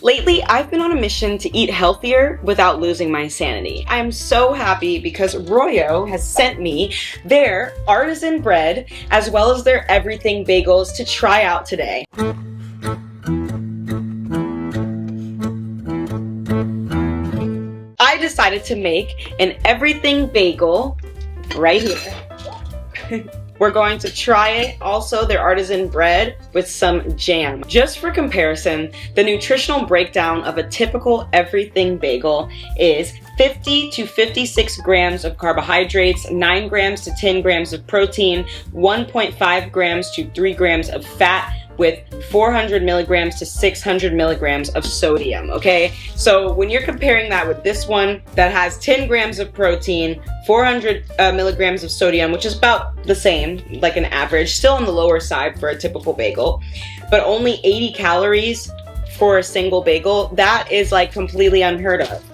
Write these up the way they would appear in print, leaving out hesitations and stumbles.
Lately, I've been on a mission to eat healthier without losing my sanity. I'm so happy because ROYO has sent me their Artisan bread as well as their everything bagels to try out today. I decided to make an everything bagel right here. We're going to try it, also their artisan bread with some jam. Just for comparison, the nutritional breakdown of a typical everything bagel is 50 to 56 grams of carbohydrates, 9 grams to 10 grams of protein, 1.5 grams to 3 grams of fat, with 400 milligrams to 600 milligrams of sodium, okay? So when you're comparing that with this one that has 10 grams of protein, 400 milligrams of sodium, which is about the same, like an average, still on the lower side for a typical bagel, but only 80 calories for a single bagel, that is like completely unheard of.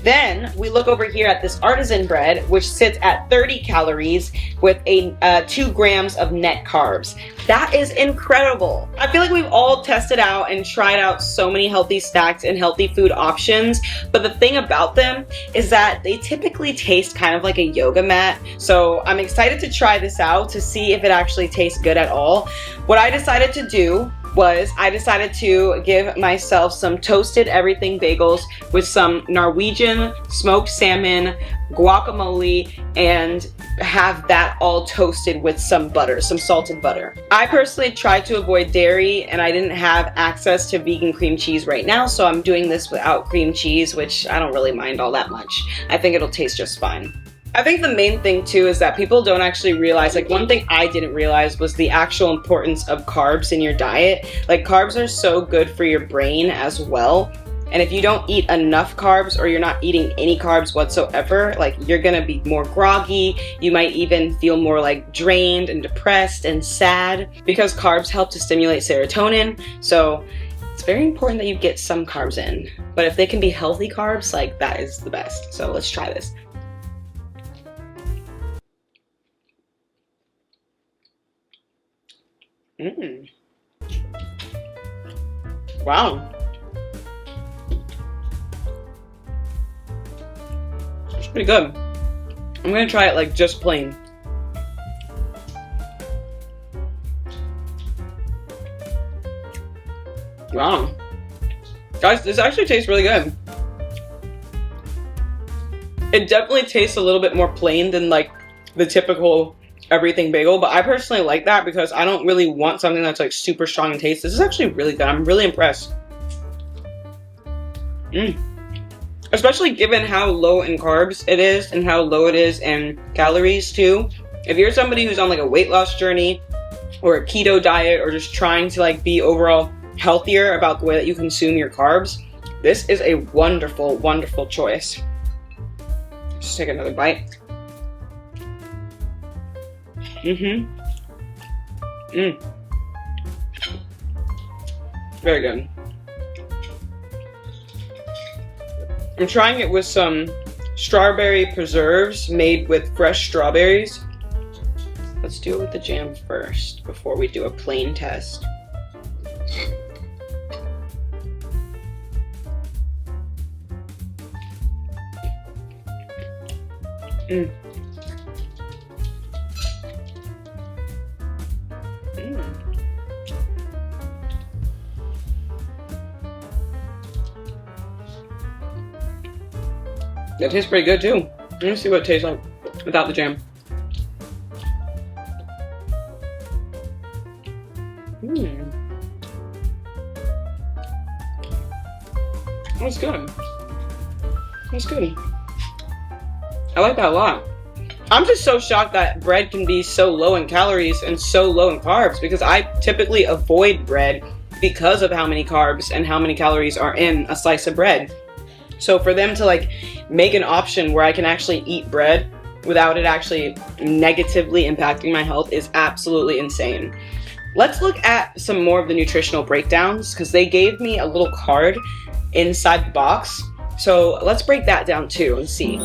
Then we look over here at this artisan bread, which sits at 30 calories with 2 grams of net carbs. That is incredible. I feel like we've all tested out and tried out so many healthy snacks and healthy food options, but the thing about them is that they typically taste kind of like a yoga mat. So I'm excited to try this out to see if it actually tastes good at all. What I decided to do was I decided to give myself some toasted everything bagels with some Norwegian smoked salmon, guacamole, and have that all toasted with some butter, some salted butter. I personally tried to avoid dairy and I didn't have access to vegan cream cheese right now, so I'm doing this without cream cheese, which I don't really mind all that much. I think it'll taste just fine. I think the main thing too is that people don't actually realize, like one thing I didn't realize was the actual importance of carbs in your diet. Like carbs are so good for your brain as well. And if you don't eat enough carbs or you're not eating any carbs whatsoever, like you're gonna be more groggy. You might even feel more like drained and depressed and sad because carbs help to stimulate serotonin. So it's very important that you get some carbs in. But if they can be healthy carbs, like that is the best. So let's try this. Wow. It's pretty good. I'm gonna try it like just plain. Wow. Guys, this actually tastes really good. It definitely tastes a little bit more plain than like the typical everything bagel, but I personally like that because I don't really want something that's like super strong in taste. This is actually really good. I'm really impressed. Especially given how low in carbs it is and how low it is in calories too. If you're somebody who's on like a weight loss journey or a keto diet or just trying to like be overall healthier about the way that you consume your carbs, this is a wonderful, wonderful choice. Just take another bite. Very good. I'm trying it with some strawberry preserves made with fresh strawberries. Let's do it with the jam first before we do a plain test. That tastes pretty good too. Let me see what it tastes like without the jam. That's good. That's good. I like that a lot. I'm just so shocked that bread can be so low in calories and so low in carbs because I typically avoid bread because of how many carbs and how many calories are in a slice of bread. So for them to like make an option where I can actually eat bread without it actually negatively impacting my health is absolutely insane. Let's look at some more of the nutritional breakdowns because they gave me a little card inside the box. So let's break that down too and see.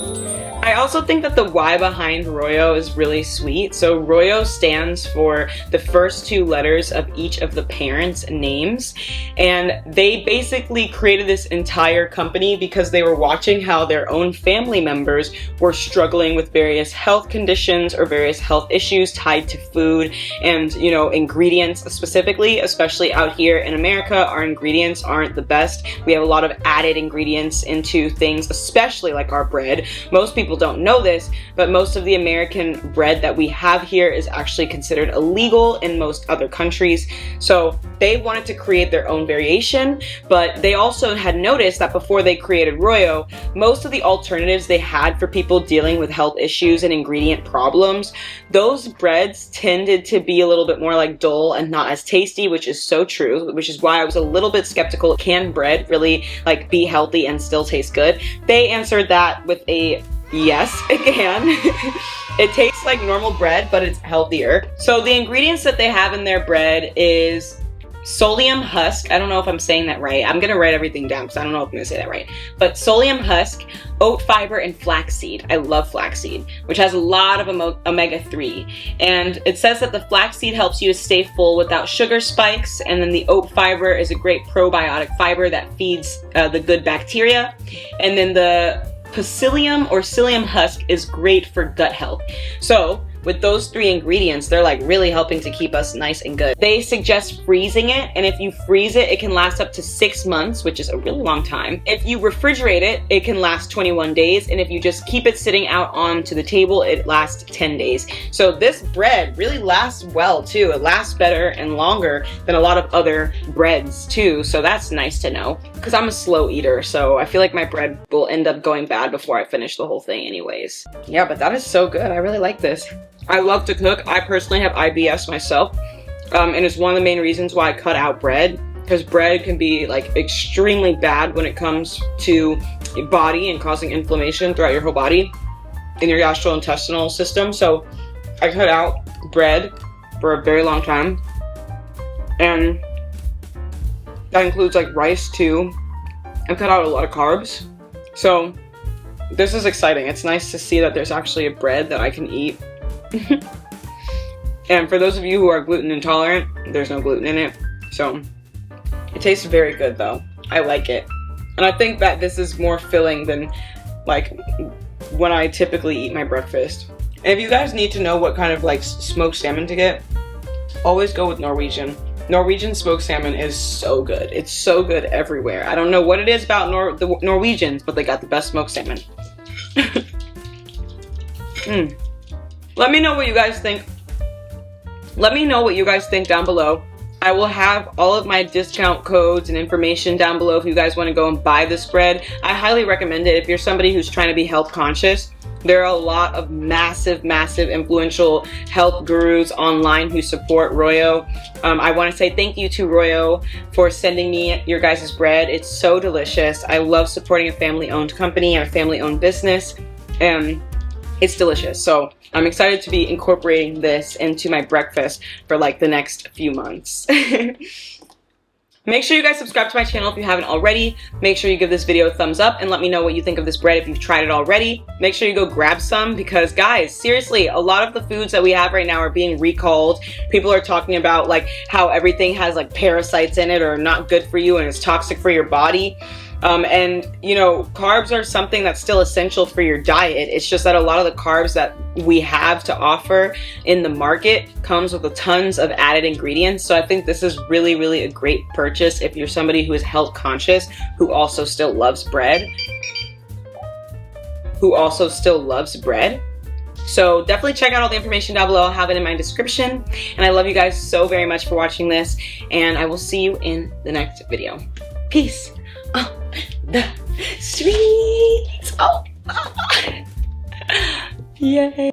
I also think that the Y behind ROYO is really sweet. So ROYO stands for the first two letters of each of the parents' names. And they basically created this entire company because they were watching how their own family members were struggling with various health conditions or various health issues tied to food and, you know, ingredients specifically, especially out here in America. Our ingredients aren't the best. We have a lot of added ingredients into things, especially like our bread. Most people don't know this, but most of the American bread that we have here is actually considered illegal in most other countries. So they wanted to create their own variation, but they also had noticed that before they created ROYO, most of the alternatives they had for people dealing with health issues and ingredient problems, those breads tended to be a little bit more like dull and not as tasty, which is so true, which is why I was a little bit skeptical. Can bread really like be healthy and still taste good? They answered that with a yes, it can. It tastes like normal bread, but it's healthier. So the ingredients that they have in their bread is psyllium husk. I don't know if I'm saying that right. I'm gonna write everything down because I don't know if I'm gonna say that right. But psyllium husk, oat fiber, and flaxseed. I love flaxseed, which has a lot of omega-3. And it says that the flaxseed helps you to stay full without sugar spikes. And then the oat fiber is a great probiotic fiber that feeds the good bacteria. And then the psyllium or psyllium husk is great for gut health. So with those three ingredients, they're like really helping to keep us nice and good. They suggest freezing it, and if you freeze it, it can last up to 6 months, which is a really long time. If you refrigerate it, it can last 21 days, and if you just keep it sitting out onto the table, it lasts 10 days. So this bread really lasts well too. It lasts better and longer than a lot of other breads too, so that's nice to know. Because I'm a slow eater, so I feel like my bread will end up going bad before I finish the whole thing anyways. Yeah, but that is so good. I really like this. I love to cook. I personally have IBS myself, and it's one of the main reasons why I cut out bread, because bread can be like extremely bad when it comes to your body and causing inflammation throughout your whole body in your gastrointestinal system. So I cut out bread for a very long time, and that includes like rice too. I cut out a lot of carbs. So this is exciting. It's nice to see that there's actually a bread that I can eat. And for those of you who are gluten intolerant, there's no gluten in it. So it tastes very good though. I like it. And I think that this is more filling than like when I typically eat my breakfast. And if you guys need to know what kind of like smoked salmon to get, always go with Norwegian. Norwegian smoked salmon is so good. It's so good everywhere. I don't know what it is about the Norwegians, but they got the best smoked salmon. Let me know what you guys think. Let me know what you guys think down below. I will have all of my discount codes and information down below if you guys want to go and buy this bread. I highly recommend it if you're somebody who's trying to be health conscious. There are a lot of massive influential health gurus online who support ROYO. I want to say thank you to ROYO for sending me your guys' bread. It's so delicious. I love supporting a family-owned company and a family-owned business, and it's delicious. So I'm excited to be incorporating this into my breakfast for like the next few months. Make sure you guys subscribe to my channel if you haven't already. Make sure you give this video a thumbs up and let me know what you think of this bread if you've tried it already. Make sure you go grab some because guys, seriously, a lot of the foods that we have right now are being recalled. People are talking about like how everything has like parasites in it or not good for you and it's toxic for your body. And you know, carbs are something that's still essential for your diet. It's just that a lot of the carbs that we have to offer in the market comes with tons of added ingredients. So I think this is really a great purchase if you're somebody who is health conscious, who also still loves bread. So definitely check out all the information down below. I'll have it in my description. And I love you guys so very much for watching this. And I will see you in the next video. Peace. Oh, the sweets. Oh. Yay.